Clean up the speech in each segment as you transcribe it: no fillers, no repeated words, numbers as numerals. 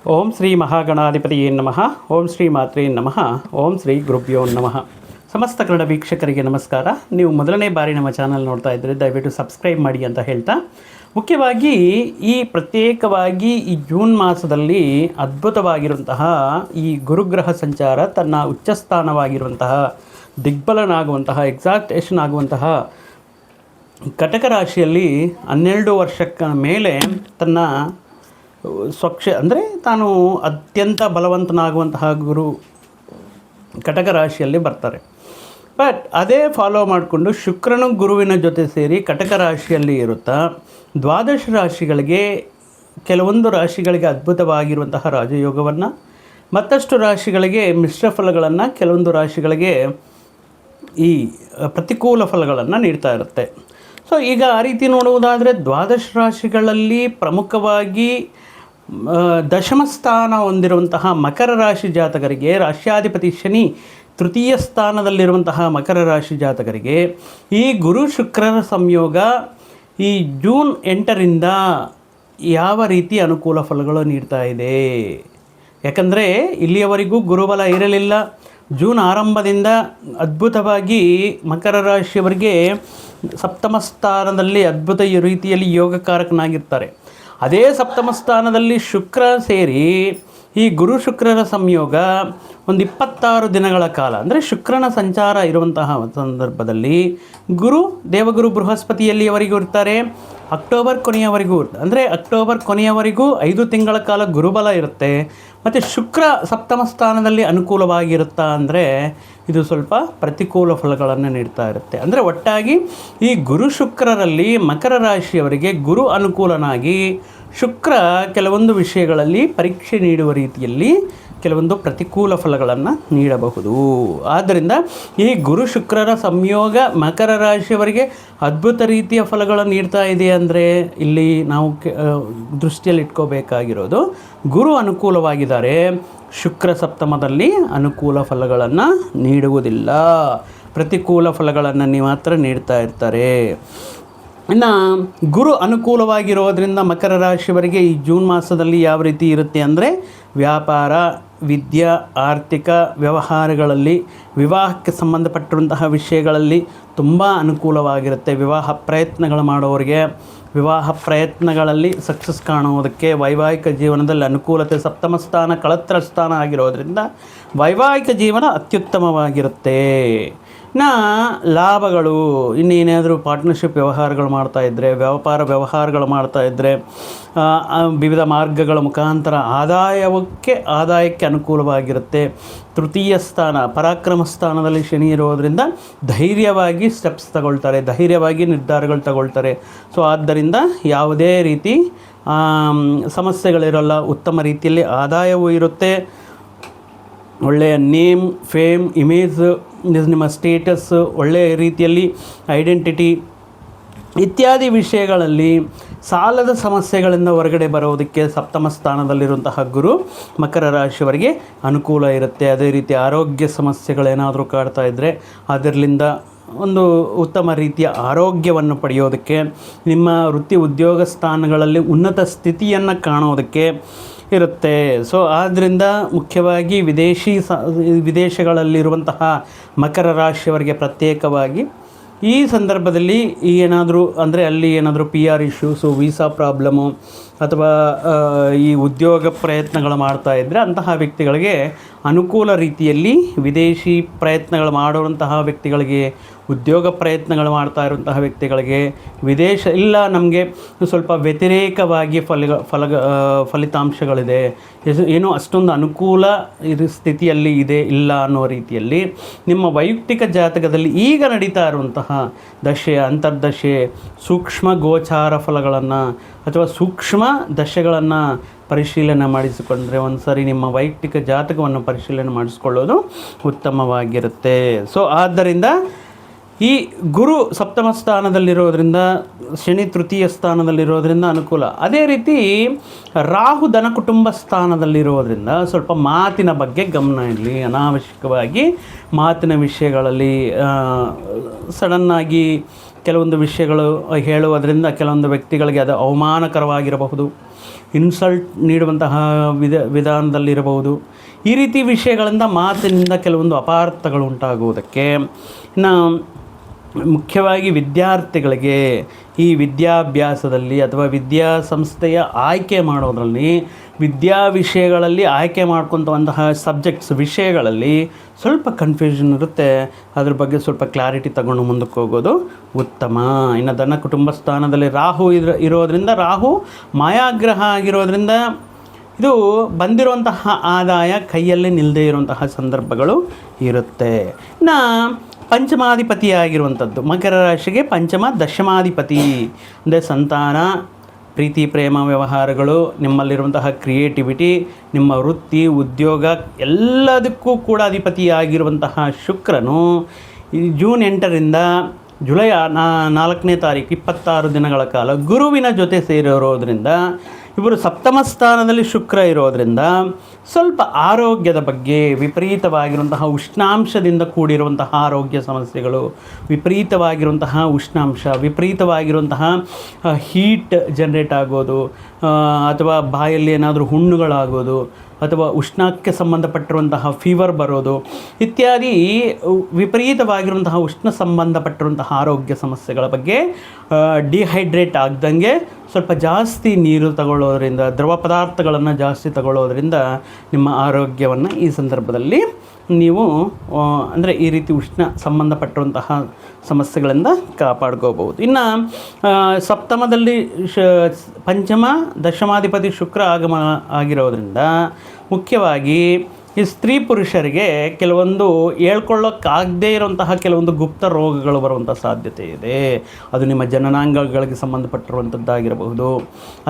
ಓಂ ಶ್ರೀ ಮಹಾಗಣಾಧಿಪತಿಯೇ ನಮಃ. ಓಂ ಶ್ರೀ ಮಾತ್ರೇ ನಮಃ. ಓಂ ಶ್ರೀ ಗುರುಭ್ಯೋ ನಮಃ. ಸಮಸ್ತ ಕನ್ನಡ ವೀಕ್ಷಕರಿಗೆ ನಮಸ್ಕಾರ. ನೀವು ಮೊದಲನೇ ಬಾರಿ ನಮ್ಮ ಚಾನಲ್ ನೋಡ್ತಾ ಇದ್ದರೆ ದಯವಿಟ್ಟು ಸಬ್ಸ್ಕ್ರೈಬ್ ಮಾಡಿ ಅಂತ ಹೇಳ್ತಾ, ಮುಖ್ಯವಾಗಿ ಪ್ರತ್ಯೇಕವಾಗಿ ಈ ಜೂನ್ ಮಾಸದಲ್ಲಿ ಅದ್ಭುತವಾಗಿರುವಂತಹ ಈ ಗುರುಗ್ರಹ ಸಂಚಾರ ತನ್ನ ಉಚ್ಚಸ್ಥಾನವಾಗಿರುವಂತಹ ದಿಗ್ಬಲನಾಗುವಂತಹ ಎಕ್ಸಾಕ್ಟೇಷನ್ ಆಗುವಂತಹ ಕಟಕ ರಾಶಿಯಲ್ಲಿ 12 ವರ್ಷಕ್ಕ ಮೇಲೆ ತನ್ನ ಅಂದರೆ ತಾನು ಅತ್ಯಂತ ಬಲವಂತನಾಗುವಂತಹ ಗುರು ಕಟಕ ರಾಶಿಯಲ್ಲಿ ಬರ್ತಾರೆ. ಬಟ್ ಅದೇ ಫಾಲೋ ಮಾಡಿಕೊಂಡು ಶುಕ್ರನು ಗುರುವಿನ ಜೊತೆ ಸೇರಿ ಕಟಕ ರಾಶಿಯಲ್ಲಿ ಇರುತ್ತಾ ದ್ವಾದಶ ರಾಶಿಗಳಿಗೆ ಕೆಲವೊಂದು ರಾಶಿಗಳಿಗೆ ಅದ್ಭುತವಾಗಿರುವಂತಹ ರಾಜಯೋಗವನ್ನು, ಮತ್ತಷ್ಟು ರಾಶಿಗಳಿಗೆ ಮಿಶ್ರ ಫಲಗಳನ್ನು, ಕೆಲವೊಂದು ರಾಶಿಗಳಿಗೆ ಈ ಪ್ರತಿಕೂಲ ಫಲಗಳನ್ನು ನೀಡ್ತಾ ಇರುತ್ತೆ. ಸೊ ಈಗ ಆ ರೀತಿ ನೋಡುವುದಾದರೆ ದ್ವಾದಶ ರಾಶಿಗಳಲ್ಲಿ ಪ್ರಮುಖವಾಗಿ ದಶಮ ಸ್ಥಾನ ಹೊಂದಿರುವಂತಹ ಮಕರ ರಾಶಿ ಜಾತಕರಿಗೆ, ರಾಶ್ಯಾಧಿಪತಿ ಶನಿ ತೃತೀಯ ಸ್ಥಾನದಲ್ಲಿರುವಂತಹ ಮಕರ ರಾಶಿ ಜಾತಕರಿಗೆ ಈ ಗುರು ಶುಕ್ರರ ಸಂಯೋಗ ಈ ಜೂನ್ 8ರಿಂದ ಯಾವ ರೀತಿ ಅನುಕೂಲ ಫಲಗಳು ನೀಡ್ತಾ ಇದೆ. ಯಾಕಂದರೆ ಇಲ್ಲಿಯವರೆಗೂ ಗುರುಬಲ ಇರಲಿಲ್ಲ. ಜೂನ್ ಆರಂಭದಿಂದ ಅದ್ಭುತವಾಗಿ ಮಕರ ರಾಶಿಯವರಿಗೆ ಸಪ್ತಮ ಸ್ಥಾನದಲ್ಲಿ ಅದ್ಭುತ ರೀತಿಯಲ್ಲಿ ಯೋಗಕಾರಕನಾಗಿರ್ತಾರೆ. ಅದೇ ಸಪ್ತಮ ಸ್ಥಾನದಲ್ಲಿ ಶುಕ್ರ ಸೇರಿ ಈ ಗುರು ಶುಕ್ರರ ಸಂಯೋಗ ಒಂದು 26 ದಿನಗಳ ಕಾಲ, ಅಂದರೆ ಶುಕ್ರನ ಸಂಚಾರ ಇರುವಂತಹ ಸಂದರ್ಭದಲ್ಲಿ ಗುರು ದೇವಗುರು ಬೃಹಸ್ಪತಿಯಲ್ಲಿಯವರೆಗೂ ಇರ್ತಾರೆ. ಅಕ್ಟೋಬರ್ ಕೊನೆಯವರೆಗೂ ಅಂದರೆ ಅಕ್ಟೋಬರ್ ಕೊನೆಯವರೆಗೂ 5 ತಿಂಗಳ ಕಾಲ ಗುರುಬಲ ಇರುತ್ತೆ. ಮತ್ತು ಶುಕ್ರ ಸಪ್ತಮ ಸ್ಥಾನದಲ್ಲಿ ಅನುಕೂಲವಾಗಿರುತ್ತಾ ಅಂದರೆ ಇದು ಸ್ವಲ್ಪ ಪ್ರತಿಕೂಲ ಫಲಗಳನ್ನು ನೀಡ್ತಾ ಇರುತ್ತೆ. ಅಂದರೆ ಒಟ್ಟಾಗಿ ಈ ಗುರು ಶುಕ್ರರಲ್ಲಿ ಮಕರ ರಾಶಿಯವರಿಗೆ ಗುರು ಅನುಕೂಲನಾಗಿ ಶುಕ್ರ ಕೆಲವೊಂದು ವಿಷಯಗಳಲ್ಲಿ ಪರೀಕ್ಷೆ ನೀಡುವ ರೀತಿಯಲ್ಲಿ ಕೆಲವೊಂದು ಪ್ರತಿಕೂಲ ಫಲಗಳನ್ನು ನೀಡಬಹುದು. ಆದ್ದರಿಂದ ಈ ಗುರು ಶುಕ್ರರ ಸಂಯೋಗ ಮಕರ ರಾಶಿಯವರಿಗೆ ಅದ್ಭುತ ರೀತಿಯ ಫಲಗಳನ್ನು ನೀಡ್ತಾ ಇದೆ. ಅಂದರೆ ಇಲ್ಲಿ ನಾವು ದೃಷ್ಟಿಯಲ್ಲಿ ಇಟ್ಕೋಬೇಕಾಗಿರೋದು ಗುರು ಅನುಕೂಲವಾಗಿದ್ದಾರೆ, ಶುಕ್ರ ಸಪ್ತಮದಲ್ಲಿ ಅನುಕೂಲ ಫಲಗಳನ್ನು ನೀಡುವುದಿಲ್ಲ, ಪ್ರತಿಕೂಲ ಫಲಗಳನ್ನು ಮಾತ್ರ ನೀಡ್ತಾ ಇರ್ತಾರೆ. ಇನ್ನು ಗುರು ಅನುಕೂಲವಾಗಿರೋದ್ರಿಂದ ಮಕರ ರಾಶಿಯವರಿಗೆ ಈ ಜೂನ್ ಮಾಸದಲ್ಲಿ ಯಾವ ರೀತಿ ಇರುತ್ತೆ ಅಂದರೆ ವ್ಯಾಪಾರ, ವಿದ್ಯಾ, ಆರ್ಥಿಕ ವ್ಯವಹಾರಗಳಲ್ಲಿ, ವಿವಾಹಕ್ಕೆ ಸಂಬಂಧಪಟ್ಟಿರುವಂತಹ ವಿಷಯಗಳಲ್ಲಿ ತುಂಬ ಅನುಕೂಲವಾಗಿರುತ್ತೆ. ವಿವಾಹ ಪ್ರಯತ್ನಗಳು ಮಾಡೋರಿಗೆ ವಿವಾಹ ಪ್ರಯತ್ನಗಳಲ್ಲಿ ಸಕ್ಸಸ್ ಕಾಣುವುದಕ್ಕೆ, ವೈವಾಹಿಕ ಜೀವನದಲ್ಲಿ ಅನುಕೂಲತೆ, ಸಪ್ತಮ ಸ್ಥಾನ ಕಳತ್ರ ಸ್ಥಾನ ಆಗಿರೋದರಿಂದ ವೈವಾಹಿಕ ಜೀವನ ಅತ್ಯುತ್ತಮವಾಗಿರುತ್ತೆ. ಲಾಭಗಳು, ಇನ್ನೇನಾದರೂ ಪಾರ್ಟ್ನರ್ಶಿಪ್ ವ್ಯವಹಾರಗಳು ಮಾಡ್ತಾಯಿದ್ರೆ, ವ್ಯಾಪಾರ ವ್ಯವಹಾರಗಳು ಮಾಡ್ತಾಯಿದ್ರೆ ವಿವಿಧ ಮಾರ್ಗಗಳ ಮುಖಾಂತರ ಆದಾಯಕ್ಕೆ ಅನುಕೂಲವಾಗಿರುತ್ತೆ. ತೃತೀಯ ಸ್ಥಾನ ಪರಾಕ್ರಮ ಸ್ಥಾನದಲ್ಲಿ ಶನಿ ಇರೋದರಿಂದ ಧೈರ್ಯವಾಗಿ ಸ್ಟೆಪ್ಸ್ ತಗೊಳ್ತಾರೆ, ಧೈರ್ಯವಾಗಿ ನಿರ್ಧಾರಗಳು ತಗೊಳ್ತಾರೆ. ಸೊ ಆದ್ದರಿಂದ ಯಾವುದೇ ರೀತಿ ಸಮಸ್ಯೆಗಳಿರೋಲ್ಲ, ಉತ್ತಮ ರೀತಿಯಲ್ಲಿ ಆದಾಯವೂ ಇರುತ್ತೆ. ಒಳ್ಳೆಯ ನೇಮ್, ಫೇಮ್, ಇಮೇಜ್, ನಿಮ್ಮ ಸ್ಟೇಟಸ್, ಒಳ್ಳೆಯ ರೀತಿಯಲ್ಲಿ ಐಡೆಂಟಿಟಿ ಇತ್ಯಾದಿ ವಿಷಯಗಳಲ್ಲಿ ಸಾಲದ ಸಮಸ್ಯೆಗಳಿಂದ ಹೊರಗಡೆ ಬರೋದಕ್ಕೆ ಸಪ್ತಮ ಸ್ಥಾನದಲ್ಲಿರುವಂತಹ ಗುರು ಮಕರ ರಾಶಿಯವರಿಗೆ ಅನುಕೂಲ ಇರುತ್ತೆ. ಅದೇ ರೀತಿ ಆರೋಗ್ಯ ಸಮಸ್ಯೆಗಳೇನಾದರೂ ಕಾಡ್ತಾ ಇದ್ದರೆ ಅದರಿಂದ ಒಂದು ಉತ್ತಮ ರೀತಿಯ ಆರೋಗ್ಯವನ್ನು ಪಡೆಯೋದಕ್ಕೆ, ನಿಮ್ಮ ವೃತ್ತಿ ಉದ್ಯೋಗ ಸ್ಥಾನಗಳಲ್ಲಿ ಉನ್ನತ ಸ್ಥಿತಿಯನ್ನು ಕಾಣೋದಕ್ಕೆ ಇರುತ್ತೆ. ಸೊ ಆದ್ದರಿಂದ ಮುಖ್ಯವಾಗಿ ವಿದೇಶಗಳಲ್ಲಿರುವಂತಹ ಮಕರ ರಾಶಿಯವರಿಗೆ ಪ್ರತ್ಯೇಕವಾಗಿ ಈ ಸಂದರ್ಭದಲ್ಲಿ ಅಲ್ಲಿ ಏನಾದರೂ PR ಇಶ್ಯೂಸು, ವೀಸಾ ಪ್ರಾಬ್ಲಮ್ಮು ಅಥವಾ ಈ ಉದ್ಯೋಗ ಪ್ರಯತ್ನಗಳು ಮಾಡ್ತಾ ಇದ್ದರೆ ಅಂತಹ ವ್ಯಕ್ತಿಗಳಿಗೆ ಅನುಕೂಲ ರೀತಿಯಲ್ಲಿ, ವಿದೇಶಿ ಪ್ರಯತ್ನಗಳು ಮಾಡುವಂತಹ ವ್ಯಕ್ತಿಗಳಿಗೆ, ಉದ್ಯೋಗ ಪ್ರಯತ್ನಗಳು ಮಾಡ್ತಾ ಇರುವಂತಹ ವ್ಯಕ್ತಿಗಳಿಗೆ ನಮಗೆ ಸ್ವಲ್ಪ ವ್ಯತಿರೇಕವಾಗಿ ಫಲಿತಾಂಶಗಳಿದೆ, ಏನೋ ಅಷ್ಟೊಂದು ಅನುಕೂಲ ಸ್ಥಿತಿಯಲ್ಲಿ ಇಲ್ಲ ಅನ್ನೋ ರೀತಿಯಲ್ಲಿ ನಿಮ್ಮ ವೈಯಕ್ತಿಕ ಜಾತಕದಲ್ಲಿ ಈಗ ನಡೀತಾ ಇರುವಂತಹ ದಶೆ, ಅಂತರ್ದಶೆ, ಸೂಕ್ಷ್ಮ ಗೋಚಾರ ಫಲಗಳನ್ನು ಅಥವಾ ಸೂಕ್ಷ್ಮ ದಶೆಗಳನ್ನು ಪರಿಶೀಲನೆ ಮಾಡಿಸಿಕೊಂಡ್ರೆ ಒಂದು ಸರಿ ನಿಮ್ಮ ವೈಯಕ್ತಿಕ ಜಾತಕವನ್ನು ಪರಿಶೀಲನೆ ಮಾಡಿಸ್ಕೊಳ್ಳೋದು ಉತ್ತಮವಾಗಿರುತ್ತೆ. ಸೊ ಆದ್ದರಿಂದ ಈ ಗುರು ಸಪ್ತಮ ಸ್ಥಾನದಲ್ಲಿರೋದ್ರಿಂದ, ಶನಿ ತೃತೀಯ ಸ್ಥಾನದಲ್ಲಿರೋದ್ರಿಂದ ಅನುಕೂಲ. ಅದೇ ರೀತಿ ರಾಹು ಧನ ಕುಟುಂಬ ಸ್ಥಾನದಲ್ಲಿರೋದ್ರಿಂದ ಸ್ವಲ್ಪ ಮಾತಿನ ಬಗ್ಗೆ ಗಮನ ಇರಲಿ. ಅನಾವಶ್ಯಕವಾಗಿ ಮಾತಿನ ವಿಷಯಗಳಲ್ಲಿ ಸಡನ್ನಾಗಿ ಕೆಲವೊಂದು ವಿಷಯಗಳು ಹೇಳುವುದರಿಂದ ಕೆಲವೊಂದು ವ್ಯಕ್ತಿಗಳಿಗೆ ಅದು ಅವಮಾನಕರವಾಗಿರಬಹುದು, ಇನ್ಸಲ್ಟ್ ನೀಡುವಂತಹ ವಿಧಾನದಲ್ಲಿರಬಹುದು. ಈ ರೀತಿ ವಿಷಯಗಳಿಂದ ಮಾತಿನಿಂದ ಕೆಲವೊಂದು ಅಪಾರ್ಥಗಳು ಉಂಟಾಗುವುದಕ್ಕೆ, ಇನ್ನು ಮುಖ್ಯವಾಗಿ ವಿದ್ಯಾರ್ಥಿಗಳಿಗೆ ಈ ವಿದ್ಯಾಭ್ಯಾಸದಲ್ಲಿ ಅಥವಾ ವಿದ್ಯಾಸಂಸ್ಥೆಯ ಆಯ್ಕೆ ಮಾಡೋದರಲ್ಲಿ, ವಿದ್ಯಾ ವಿಷಯಗಳಲ್ಲಿ ಆಯ್ಕೆ ಮಾಡ್ಕೊತವಂತಹ ಸಬ್ಜೆಕ್ಟ್ಸ್ ವಿಷಯಗಳಲ್ಲಿ ಸ್ವಲ್ಪ ಕನ್ಫ್ಯೂಷನ್ ಇರುತ್ತೆ. ಅದ್ರ ಬಗ್ಗೆ ಸ್ವಲ್ಪ ಕ್ಲಾರಿಟಿ ತಗೊಂಡು ಮುಂದಕ್ಕೆ ಹೋಗೋದು ಉತ್ತಮ. ಇನ್ನು ಧನ ಕುಟುಂಬ ಸ್ಥಾನದಲ್ಲಿ ರಾಹು ಇರೋದರಿಂದ, ರಾಹು ಮಾಯಾಗ್ರಹ ಆಗಿರೋದ್ರಿಂದ ಇದು ಬಂದಿರುವಂತಹ ಆದಾಯ ಕೈಯಲ್ಲಿ ನಿಲ್ಲದೇ ಇರುವಂತಹ ಸಂದರ್ಭಗಳು ಇರುತ್ತೆ. ಇನ್ನು ಪಂಚಮಾಧಿಪತಿಯಾಗಿರುವಂಥದ್ದು ಮಕರ ರಾಶಿಗೆ ಪಂಚಮ ದಶಮಾಧಿಪತಿ ಅಂದರೆ ಸಂತಾನ, ಪ್ರೀತಿ, ಪ್ರೇಮ, ವ್ಯವಹಾರಗಳು, ನಿಮ್ಮಲ್ಲಿರುವಂತಹ ಕ್ರಿಯೇಟಿವಿಟಿ, ನಿಮ್ಮ ವೃತ್ತಿ, ಉದ್ಯೋಗ ಎಲ್ಲದಕ್ಕೂ ಕೂಡ ಅಧಿಪತಿಯಾಗಿರುವಂತಹ ಶುಕ್ರನು ಈ ಜೂನ್ 8ರಿಂದ ಜುಲೈ 4ನೇ ತಾರೀಕು 26 ದಿನಗಳ ಕಾಲ ಗುರುವಿನ ಜೊತೆ ಸೇರಿರೋದ್ರಿಂದ, ಇವರು ಸಪ್ತಮ ಸ್ಥಾನದಲ್ಲಿ ಶುಕ್ರ ಇರೋದರಿಂದ ಸ್ವಲ್ಪ ಆರೋಗ್ಯದ ಬಗ್ಗೆ ವಿಪರೀತವಾಗಿರುವಂತಹ ಉಷ್ಣಾಂಶದಿಂದ ಕೂಡಿರುವಂತಹ ಆರೋಗ್ಯ ಸಮಸ್ಯೆಗಳು, ವಿಪರೀತವಾಗಿರುವಂತಹ ಉಷ್ಣಾಂಶ, ವಿಪರೀತವಾಗಿರುವಂತಹ ಹೀಟ್ ಜನರೇಟ್ ಆಗೋದು, ಅಥವಾ ಬಾಯಲ್ಲಿ ಏನಾದರೂ ಹುಣ್ಣುಗಳಾಗೋದು, ಅಥವಾ ಉಷ್ಣಕ್ಕೆ ಸಂಬಂಧಪಟ್ಟಿರುವಂತಹ ಫೀವರ್ ಬರೋದು ಇತ್ಯಾದಿ ವಿಪರೀತವಾಗಿರುವಂತಹ ಉಷ್ಣ ಸಂಬಂಧಪಟ್ಟಿರುವಂತಹ ಆರೋಗ್ಯ ಸಮಸ್ಯೆಗಳ ಬಗ್ಗೆ ಡಿಹೈಡ್ರೇಟ್ ಆಗ್ದಂಗೆ ಸ್ವಲ್ಪ ಜಾಸ್ತಿ ನೀರು ತಗೊಳ್ಳೋದ್ರಿಂದ, ದ್ರವ ಪದಾರ್ಥಗಳನ್ನು ಜಾಸ್ತಿ ತಗೊಳ್ಳೋದ್ರಿಂದ ನಿಮ್ಮ ಆರೋಗ್ಯವನ್ನು ಈ ಸಂದರ್ಭದಲ್ಲಿ ನೀವು ಅಂದರೆ ಈ ರೀತಿ ಉಷ್ಣ ಸಂಬಂಧಪಟ್ಟಿರುವಂತಹ ಸಮಸ್ಯೆಗಳಿಂದ ಕಾಪಾಡ್ಕೋಬಹುದು. ಇನ್ನು ಸಪ್ತಮದಲ್ಲಿ ಪಂಚಮ ದಶಮಾಧಿಪತಿ ಶುಕ್ರ ಆಗಮ ಆಗಿರೋದ್ರಿಂದ ಮುಖ್ಯವಾಗಿ ಈ ಸ್ತ್ರೀ ಪುರುಷರಿಗೆ ಕೆಲವೊಂದು ಹೇಳ್ಕೊಳ್ಳೋಕ್ಕಾಗದೇ ಇರುವಂತಹ ಕೆಲವೊಂದು ಗುಪ್ತ ರೋಗಗಳು ಬರುವಂಥ ಸಾಧ್ಯತೆ ಇದೆ. ಅದು ನಿಮ್ಮ ಜನನಾಂಗಗಳಿಗೆ ಸಂಬಂಧಪಟ್ಟಿರುವಂಥದ್ದಾಗಿರಬಹುದು,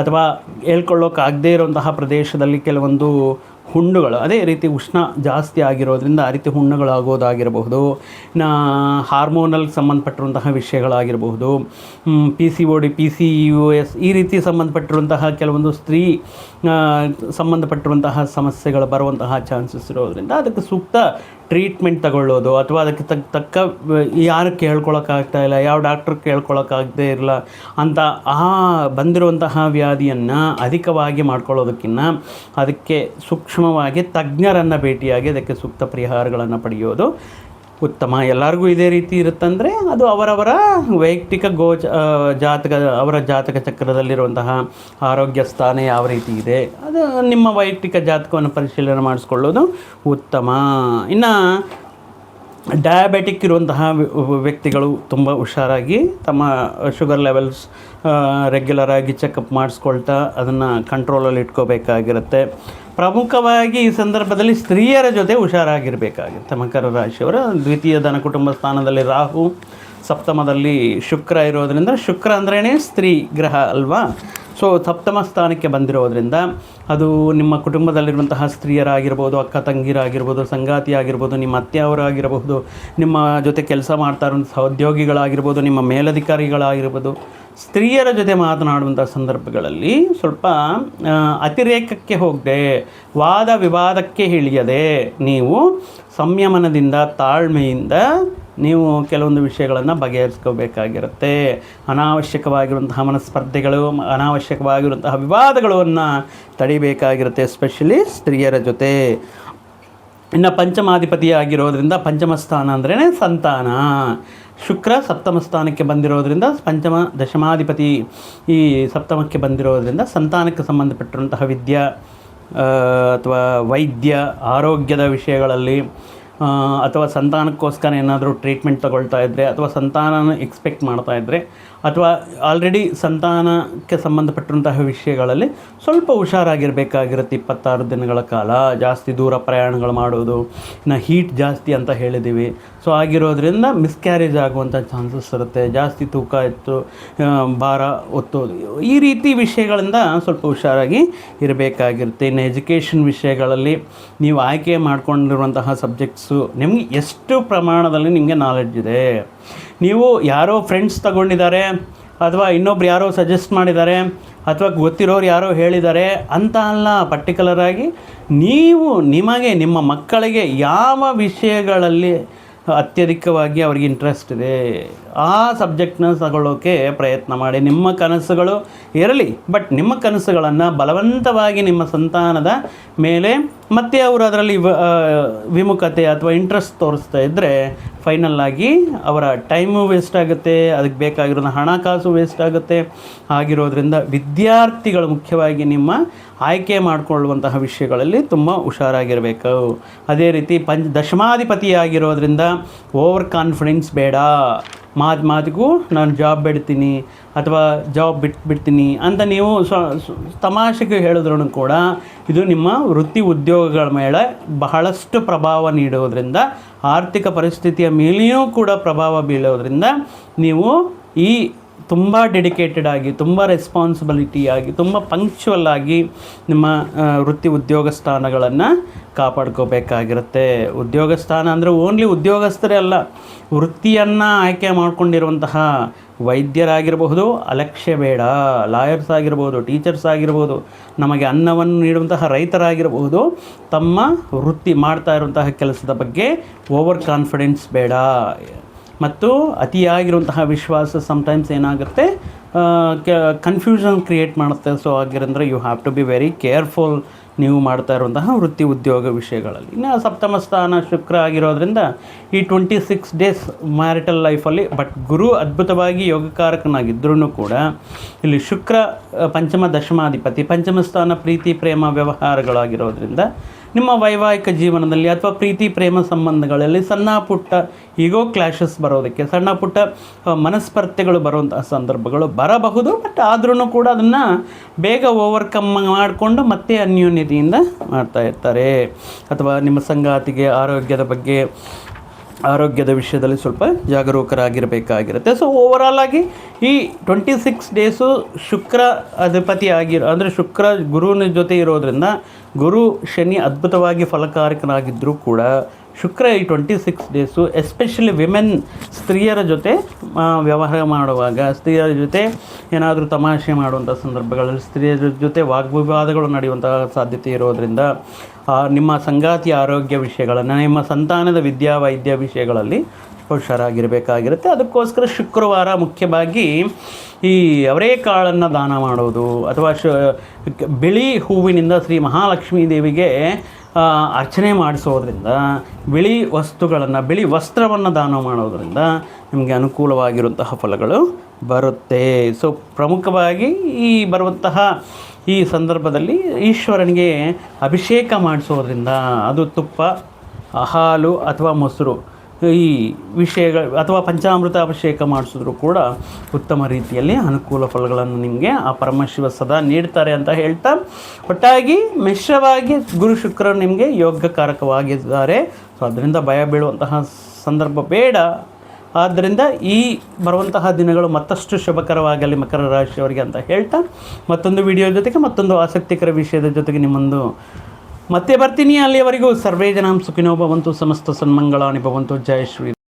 ಅಥವಾ ಹೇಳ್ಕೊಳ್ಳೋಕ್ಕಾಗದೇ ಇರುವಂತಹ ಪ್ರದೇಶದಲ್ಲಿ ಕೆಲವೊಂದು ಹುಣ್ಣುಗಳು, ಅದೇ ರೀತಿ ಉಷ್ಣ ಜಾಸ್ತಿ ಆಗಿರೋದ್ರಿಂದ ಆ ರೀತಿ ಹುಣ್ಣುಗಳಾಗೋದಾಗಿರಬಹುದು. ಇನ್ನು ಹಾರ್ಮೋನಲ್ ಸಂಬಂಧಪಟ್ಟಿರುವಂತಹ ವಿಷಯಗಳಾಗಿರಬಹುದು, PCOD, PCOS ಈ ರೀತಿ ಸಂಬಂಧಪಟ್ಟಿರುವಂತಹ ಕೆಲವೊಂದು ಸ್ತ್ರೀ ಸಂಬಂಧಪಟ್ಟಿರುವಂತಹ ಸಮಸ್ಯೆಗಳು ಬರುವಂತಹ ಚಾನ್ಸಸ್ ಇರೋದ್ರಿಂದ ಅದಕ್ಕೆ ಸೂಕ್ತ ಟ್ರೀಟ್ಮೆಂಟ್ ತಗೊಳ್ಳೋದು, ಅಥವಾ ಅದಕ್ಕೆ ತಕ್ಕ ಯಾರು ಕೇಳ್ಕೊಳಕ್ಕಾಗ್ತಾ ಇಲ್ಲ, ಯಾವ ಡಾಕ್ಟ್ರ್ ಕೇಳ್ಕೊಳಕ್ಕಾಗದೇ ಇರಲ್ಲ ಅಂತ ಬಂದಿರುವಂತಹ ವ್ಯಾಧಿಯನ್ನು ಅಧಿಕವಾಗಿ ಮಾಡ್ಕೊಳ್ಳೋದಕ್ಕಿಂತ ಅದಕ್ಕೆ ಸೂಕ್ಷ್ಮವಾಗಿ ತಜ್ಞರನ್ನು ಭೇಟಿಯಾಗಿ ಅದಕ್ಕೆ ಸೂಕ್ತ ಪರಿಹಾರಗಳನ್ನು ಪಡೆಯೋದು ಉತ್ತಮ. ಎಲ್ಲರಿಗೂ ಇದೇ ರೀತಿ ಇರುತ್ತಂದರೆ ಅದು ಅವರವರ ವೈಯಕ್ತಿಕ ಜಾತಕ, ಅವರ ಜಾತಕ ಚಕ್ರದಲ್ಲಿರುವಂತಹ ಆರೋಗ್ಯ ಸ್ಥಾನ ಯಾವ ರೀತಿ ಇದೆ, ಅದು ನಿಮ್ಮ ವೈಯಕ್ತಿಕ ಜಾತಕವನ್ನು ಪರಿಶೀಲನೆ ಮಾಡಿಸ್ಕೊಳ್ಳೋದು ಉತ್ತಮ. ಇನ್ನು ಡಯಾಬಿಟಿಕ್ ಇರುವಂತಹ ವ್ಯಕ್ತಿಗಳು ತುಂಬ ಹುಷಾರಾಗಿ ತಮ್ಮ ಶುಗರ್ ಲೆವೆಲ್ಸ್ ರೆಗ್ಯುಲರಾಗಿ ಚೆಕಪ್ ಮಾಡಿಸ್ಕೊಳ್ತಾ ಅದನ್ನು ಕಂಟ್ರೋಲಲ್ಲಿ ಇಟ್ಕೋಬೇಕಾಗಿರುತ್ತೆ. ಪ್ರಮುಖವಾಗಿ ಈ ಸಂದರ್ಭದಲ್ಲಿ ಸ್ತ್ರೀಯರ ಜೊತೆ ಹುಷಾರಾಗಿರಬೇಕಾಗುತ್ತೆ. ಮಕರ ರಾಶಿಯವರ ದ್ವಿತೀಯ ಧನ ಕುಟುಂಬ ಸ್ಥಾನದಲ್ಲಿ ರಾಹು, ಸಪ್ತಮದಲ್ಲಿ ಶುಕ್ರ ಇರೋದರಿಂದ, ಶುಕ್ರ ಅಂದ್ರೇ ಸ್ತ್ರೀ ಗ್ರಹ ಅಲ್ವಾ. ಸೊ ಸಪ್ತಮ ಸ್ಥಾನಕ್ಕೆ ಬಂದಿರೋದ್ರಿಂದ ಅದು ನಿಮ್ಮ ಕುಟುಂಬದಲ್ಲಿರುವಂತಹ ಸ್ತ್ರೀಯರಾಗಿರ್ಬೋದು, ಅಕ್ಕ ತಂಗಿರಾಗಿರ್ಬೋದು, ಸಂಗಾತಿ ಆಗಿರ್ಬೋದು, ನಿಮ್ಮ ಅತ್ತೆಯವರಾಗಿರಬಹುದು, ನಿಮ್ಮ ಜೊತೆ ಕೆಲಸ ಮಾಡ್ತಾ ಇರುವಂಥ ಸಹೋದ್ಯೋಗಿಗಳಾಗಿರ್ಬೋದು, ನಿಮ್ಮ ಮೇಲಧಿಕಾರಿಗಳಾಗಿರ್ಬೋದು, ಸ್ತ್ರೀಯರ ಜೊತೆ ಮಾತನಾಡುವಂಥ ಸಂದರ್ಭಗಳಲ್ಲಿ ಸ್ವಲ್ಪ ಅತಿರೇಕಕ್ಕೆ ಹೋಗದೆ, ವಾದ ವಿವಾದಕ್ಕೆ ಇಳಿಯದೆ ನೀವು ಸಂಯಮನದಿಂದ, ತಾಳ್ಮೆಯಿಂದ ನೀವು ಕೆಲವೊಂದು ವಿಷಯಗಳನ್ನು ಬಗೆಹರಿಸ್ಕೋಬೇಕಾಗಿರುತ್ತೆ. ಅನಾವಶ್ಯಕವಾಗಿರುವಂತಹ ಮನಸ್ಪರ್ಧೆಗಳು, ಅನಾವಶ್ಯಕವಾಗಿರುವಂತಹ ವಿವಾದಗಳನ್ನು ತಡಿಬೇಕಾಗಿರುತ್ತೆ, ಎಸ್ಪೆಷಲಿ ಸ್ತ್ರೀಯರ ಜೊತೆ. ಇನ್ನು ಪಂಚಮಾಧಿಪತಿಯಾಗಿರೋದ್ರಿಂದ, ಪಂಚಮ ಸ್ಥಾನ ಅಂದ್ರೇ ಸಂತಾನ, ಶುಕ್ರ ಸಪ್ತಮ ಸ್ಥಾನಕ್ಕೆ ಬಂದಿರೋದ್ರಿಂದ, ಪಂಚಮ ದಶಮಾಧಿಪತಿ ಈ ಸಪ್ತಮಕ್ಕೆ ಬಂದಿರೋದ್ರಿಂದ ಸಂತಾನಕ್ಕೆ ಸಂಬಂಧಪಟ್ಟಿರುವಂತಹ ವಿದ್ಯಾ ಅಥವಾ ವೈದ್ಯ, ಆರೋಗ್ಯದ ವಿಷಯಗಳಲ್ಲಿ, ಅಥವಾ ಸಂತಾನಕ್ಕೋಸ್ಕರ ಏನಾದರೂ ಟ್ರೀಟ್ಮೆಂಟ್ ತಗೊಳ್ತಾ ಇದ್ದರೆ, ಅಥವಾ ಸಂತಾನನ ಎಕ್ಸ್ಪೆಕ್ಟ್ ಮಾಡ್ತಾ ಇದ್ದರೆ, ಅಥವಾ ಆಲ್ರೆಡಿ ಸಂತಾನಕ್ಕೆ ಸಂಬಂಧಪಟ್ಟಿರುವಂತಹ ವಿಷಯಗಳಲ್ಲಿ ಸ್ವಲ್ಪ ಹುಷಾರಾಗಿರಬೇಕಾಗಿರುತ್ತೆ. 26 ದಿನಗಳ ಕಾಲ ಜಾಸ್ತಿ ದೂರ ಪ್ರಯಾಣಗಳು ಮಾಡೋದು, ಇನ್ನು ಹೀಟ್ ಜಾಸ್ತಿ ಅಂತ ಹೇಳಿದ್ದೀವಿ. ಸೊ ಆಗಿರೋದ್ರಿಂದ ಮಿಸ್ಕ್ಯಾರೇಜ್ ಆಗುವಂಥ ಚಾನ್ಸಸ್ ಇರುತ್ತೆ. ಜಾಸ್ತಿ ತೂಕ ಎತ್ತು, ಭಾರ ಒತ್ತೋದು, ಈ ರೀತಿ ವಿಷಯಗಳಿಂದ ಸ್ವಲ್ಪ ಹುಷಾರಾಗಿ ಇರಬೇಕಾಗಿರುತ್ತೆ. ಇನ್ನು ಎಜುಕೇಷನ್ ವಿಷಯಗಳಲ್ಲಿ ನೀವು ಆಯ್ಕೆ ಮಾಡ್ಕೊಂಡಿರುವಂತಹ ಸಬ್ಜೆಕ್ಟ್ಸು ನಿಮಗೆ ಎಷ್ಟು ಪ್ರಮಾಣದಲ್ಲಿ ನಿಮಗೆ ನಾಲೆಡ್ಜ್ ಇದೆ, ನೀವು ಯಾರೋ ಫ್ರೆಂಡ್ಸ್ ತಗೊಂಡಿದ್ದಾರೆ, ಅಥವಾ ಇನ್ನೊಬ್ರು ಯಾರೋ ಸಜೆಸ್ಟ್ ಮಾಡಿದ್ದಾರೆ, ಅಥವಾ ಗೊತ್ತಿರೋರು ಯಾರೋ ಹೇಳಿದ್ದಾರೆ ಅಂತ ಅಲ್ಲ. ಪರ್ಟಿಕ್ಯುಲರಾಗಿ ನೀವು ನಿಮಗೆ, ನಿಮ್ಮ ಮಕ್ಕಳಿಗೆ ಯಾವ ವಿಷಯಗಳಲ್ಲಿ ಅತ್ಯಧಿಕವಾಗಿ ಅವರಿಗೆ ಇಂಟ್ರೆಸ್ಟ್ ಇದೆ, ಆ ಸಬ್ಜೆಕ್ಟ್ನ ತಗೊಳ್ಳೋಕ್ಕೆ ಪ್ರಯತ್ನ ಮಾಡಿ. ನಿಮ್ಮ ಕನಸುಗಳು ಇರಲಿ, ಬಟ್ ನಿಮ್ಮ ಕನಸುಗಳನ್ನು ಬಲವಂತವಾಗಿ ನಿಮ್ಮ ಸಂತಾನದ ಮೇಲೆ ಮತ್ತೆ ಅವರು ಅದರಲ್ಲಿ ವಿಮುಖತೆ ಅಥವಾ ಇಂಟ್ರೆಸ್ಟ್ ತೋರಿಸ್ತಾ ಇದ್ದರೆ ಫೈನಲ್ ಆಗಿ ಅವರ ಟೈಮು ವೇಸ್ಟ್ ಆಗುತ್ತೆ, ಅದಕ್ಕೆ ಬೇಕಾಗಿರೋ ಹಣಕಾಸು ವೇಸ್ಟ್ ಆಗುತ್ತೆ. ಆಗಿರೋದ್ರಿಂದ ವಿದ್ಯಾರ್ಥಿಗಳು ಮುಖ್ಯವಾಗಿ ನಿಮ್ಮ ಆಯ್ಕೆ ಮಾಡಿಕೊಳ್ಳುವಂತಹ ವಿಷಯಗಳಲ್ಲಿ ತುಂಬ ಹುಷಾರಾಗಿರಬೇಕು. ಅದೇ ರೀತಿ ದಶಮಾಧಿಪತಿಯಾಗಿರೋದ್ರಿಂದ ಓವರ್ ಕಾನ್ಫಿಡೆನ್ಸ್ ಬೇಡ. ಮಾತಿಗೂ ನಾನು ಜಾಬ್ ಬಿಡ್ತೀನಿ ಅಥವಾ ಜಾಬ್ ಬಿಟ್ಬಿಡ್ತೀನಿ ಅಂತ ನೀವು ತಮಾಷೆಗೆ ಹೇಳಿದ್ರೂ ಕೂಡ ಇದು ನಿಮ್ಮ ವೃತ್ತಿ ಉದ್ಯೋಗಗಳ ಮೇಲೆ ಬಹಳಷ್ಟು ಪ್ರಭಾವ ನೀಡೋದ್ರಿಂದ, ಆರ್ಥಿಕ ಪರಿಸ್ಥಿತಿಯ ಮೇಲೆಯೂ ಕೂಡ ಪ್ರಭಾವ ಬೀಳೋದ್ರಿಂದ ನೀವು ಈ ತುಂಬ ಡೆಡಿಕೇಟೆಡ್ ಆಗಿ, ತುಂಬ ರೆಸ್ಪಾನ್ಸಿಬಿಲಿಟಿಯಾಗಿ, ತುಂಬ ಪಂಕ್ಚುವಲ್ ಆಗಿ ನಿಮ್ಮ ವೃತ್ತಿ ಉದ್ಯೋಗ ಸ್ಥಾನಗಳನ್ನು ಕಾಪಾಡ್ಕೋಬೇಕಾಗಿರುತ್ತೆ. ಉದ್ಯೋಗ ಸ್ಥಾನ ಅಂದರೆ ಓನ್ಲಿ ಉದ್ಯೋಗಸ್ಥರೇ ಅಲ್ಲ, ವೃತ್ತಿಯನ್ನು ಆಯ್ಕೆ ಮಾಡಿಕೊಂಡಿರುವಂತಹ ವೈದ್ಯರಾಗಿರಬಹುದು, ಅಲಕ್ಷ್ಯ ಬೇಡ, ಲಾಯರ್ಸ್ ಆಗಿರ್ಬೋದು, ಟೀಚರ್ಸ್ ಆಗಿರ್ಬೋದು, ನಮಗೆ ಅನ್ನವನ್ನು ನೀಡುವಂತಹ ರೈತರಾಗಿರಬಹುದು, ತಮ್ಮ ವೃತ್ತಿ ಮಾಡ್ತಾ ಇರುವಂತಹ ಕೆಲಸದ ಬಗ್ಗೆ ಓವರ್ ಕಾನ್ಫಿಡೆನ್ಸ್ ಬೇಡ. ಮತ್ತು ಅತಿಯಾಗಿರುವಂತಹ ವಿಶ್ವಾಸ ಸಮಟೈಮ್ಸ್ ಏನಾಗುತ್ತೆ, ಕನ್ಫ್ಯೂಷನ್ ಕ್ರಿಯೇಟ್ ಮಾಡುತ್ತೆ. ಸೊ ಆಗಿರಂದರೆ you have to be very careful ನೀವು ಮಾಡ್ತಾ ಇರುವಂತಹ ವೃತ್ತಿ ಉದ್ಯೋಗ ವಿಷಯಗಳಲ್ಲಿ. ಇನ್ನು ಸಪ್ತಮ ಸ್ಥಾನ ಶುಕ್ರ ಆಗಿರೋದ್ರಿಂದ ಈ 26 ಡೇಸ್ ಮ್ಯಾರಿಟಲ್ ಲೈಫಲ್ಲಿ, ಬಟ್ ಗುರು ಅದ್ಭುತವಾಗಿ ಯೋಗಕಾರಕನಾಗಿದ್ದರೂ ಕೂಡ ಇಲ್ಲಿ ಶುಕ್ರ ಪಂಚಮ ದಶಮಾಧಿಪತಿ, ಪಂಚಮ ಸ್ಥಾನ ಪ್ರೀತಿ ಪ್ರೇಮ ವ್ಯವಹಾರಗಳಾಗಿರೋದ್ರಿಂದ ನಿಮ್ಮ ವೈವಾಹಿಕ ಜೀವನದಲ್ಲಿ ಅಥವಾ ಪ್ರೀತಿ ಪ್ರೇಮ ಸಂಬಂಧಗಳಲ್ಲಿ ಸಣ್ಣ ಪುಟ್ಟ ಈಗೋ ಕ್ಲಾಶಸ್ ಬರೋದಕ್ಕೆ, ಸಣ್ಣ ಪುಟ್ಟ ಮನಸ್ಪರ್ಧೆಗಳು ಬರುವಂತಹ ಸಂದರ್ಭಗಳು ಬರಬಹುದು. ಬಟ್ ಆದ್ರೂ ಕೂಡ ಅದನ್ನು ಬೇಗ ಓವರ್ಕಮ್ ಮಾಡಿಕೊಂಡು ಮತ್ತೆ ಅನ್ಯೋನ್ಯತೆಯಿಂದ ಮಾಡ್ತಾ ಇರ್ತಾರೆ. ಅಥವಾ ನಿಮ್ಮ ಸಂಗಾತಿಗೆ ಆರೋಗ್ಯದ ವಿಷಯದಲ್ಲಿ ಸ್ವಲ್ಪ ಜಾಗರೂಕರಾಗಿರಬೇಕಾಗಿರುತ್ತೆ. ಸೊ ಓವರಾಲ್ ಆಗಿ ಈ 26 ಡೇಸು ಶುಕ್ರ ಅಧಿಪತಿ ಅಂದರೆ ಶುಕ್ರ ಗುರುವಿನ ಜೊತೆ ಇರೋದ್ರಿಂದ, ಗುರು ಶನಿ ಅದ್ಭುತವಾಗಿ ಫಲಕಾರಕನಾಗಿದ್ದರೂ ಕೂಡ ಶುಕ್ರ ಈ 26 ಡೇಸು ಎಸ್ಪೆಷಲಿ ವಿಮೆನ್, ಸ್ತ್ರೀಯರ ಜೊತೆ ವ್ಯವಹಾರ ಮಾಡುವಾಗ, ಸ್ತ್ರೀಯರ ಜೊತೆ ಏನಾದರೂ ತಮಾಷೆ ಮಾಡುವಂಥ ಸಂದರ್ಭಗಳಲ್ಲಿ ಸ್ತ್ರೀಯರ ಜೊತೆ ವಾಗ್ವಿವಾದಗಳು ನಡೆಯುವಂತಹ ಸಾಧ್ಯತೆ ಇರೋದರಿಂದ ನಿಮ್ಮ ಸಂಗಾತಿಯ ಆರೋಗ್ಯ ವಿಷಯಗಳನ್ನು, ನಿಮ್ಮ ಸಂತಾನದ ವೈದ್ಯ ವಿಷಯಗಳಲ್ಲಿ ಹುಷಾರಾಗಿರಬೇಕಾಗಿರುತ್ತೆ. ಅದಕ್ಕೋಸ್ಕರ ಶುಕ್ರವಾರ ಮುಖ್ಯವಾಗಿ ಈ ಅವರೇಕಾಳನ್ನು ದಾನ ಮಾಡೋದು ಅಥವಾ ಬಿಳಿ ಹೂವಿನಿಂದ ಶ್ರೀ ಮಹಾಲಕ್ಷ್ಮೀ ದೇವಿಗೆ ಅರ್ಚನೆ ಮಾಡಿಸೋದ್ರಿಂದ, ಬಿಳಿ ವಸ್ತ್ರವನ್ನು ದಾನ ಮಾಡೋದರಿಂದ ನಿಮಗೆ ಅನುಕೂಲವಾಗಿರುವಂತಹ ಫಲಗಳು ಬರುತ್ತೆ. ಸೊ ಪ್ರಮುಖವಾಗಿ ಈ ಬರುವಂತಹ ಈ ಸಂದರ್ಭದಲ್ಲಿ ಈಶ್ವರನಿಗೆ ಅಭಿಷೇಕ ಮಾಡಿಸೋದ್ರಿಂದ, ಅದು ತುಪ್ಪ, ಹಾಲು ಅಥವಾ ಮೊಸರು ಈ ವಿಷಯಗಳು ಅಥವಾ ಪಂಚಾಮೃತ ಅಭಿಷೇಕ ಮಾಡಿಸಿದ್ರು ಕೂಡ ಉತ್ತಮ ರೀತಿಯಲ್ಲಿ ಅನುಕೂಲ ಫಲಗಳನ್ನು ನಿಮಗೆ ಆ ಪರಮಶಿವ ಸದಾ ನೀಡ್ತಾರೆ ಅಂತ ಹೇಳ್ತಾ, ಒಟ್ಟಾಗಿ ಮಿಶ್ರವಾಗಿ ಗುರು ಶುಕ್ರರು ನಿಮಗೆ ಯೋಗಕಾರಕವಾಗಿದ್ದಾರೆ. ಸೊ ಅದರಿಂದ ಭಯ ಬೀಳುವಂತಹ ಸಂದರ್ಭ ಬೇಡ. ಆದ್ದರಿಂದ ಈ ಬರುವಂತಹ ದಿನಗಳು ಮತ್ತಷ್ಟು ಶುಭಕರವಾಗಲಿ ಮಕರ ರಾಶಿಯವರಿಗೆ ಅಂತ ಹೇಳ್ತಾ, ಮತ್ತೊಂದು ವಿಡಿಯೋ ಜೊತೆಗೆ ಮತ್ತೊಂದು ಆಸಕ್ತಿಕರ ವಿಷಯದ ಜೊತೆಗೆ ನಿಮ್ಮೊಂದು ಮತ್ತೆ ಬರ್ತೀನಿ. ಅಲ್ಲಿಯವರೆಗೂ ಸರ್ವೇ ಜನಾಂ ಸುಖಿನೋ ಭವಂತು, ಸಮಸ್ತ ಸನ್ಮಂಗಳಾನಿ ಭವಂತು. ಜಯ ಶ್ರೀ.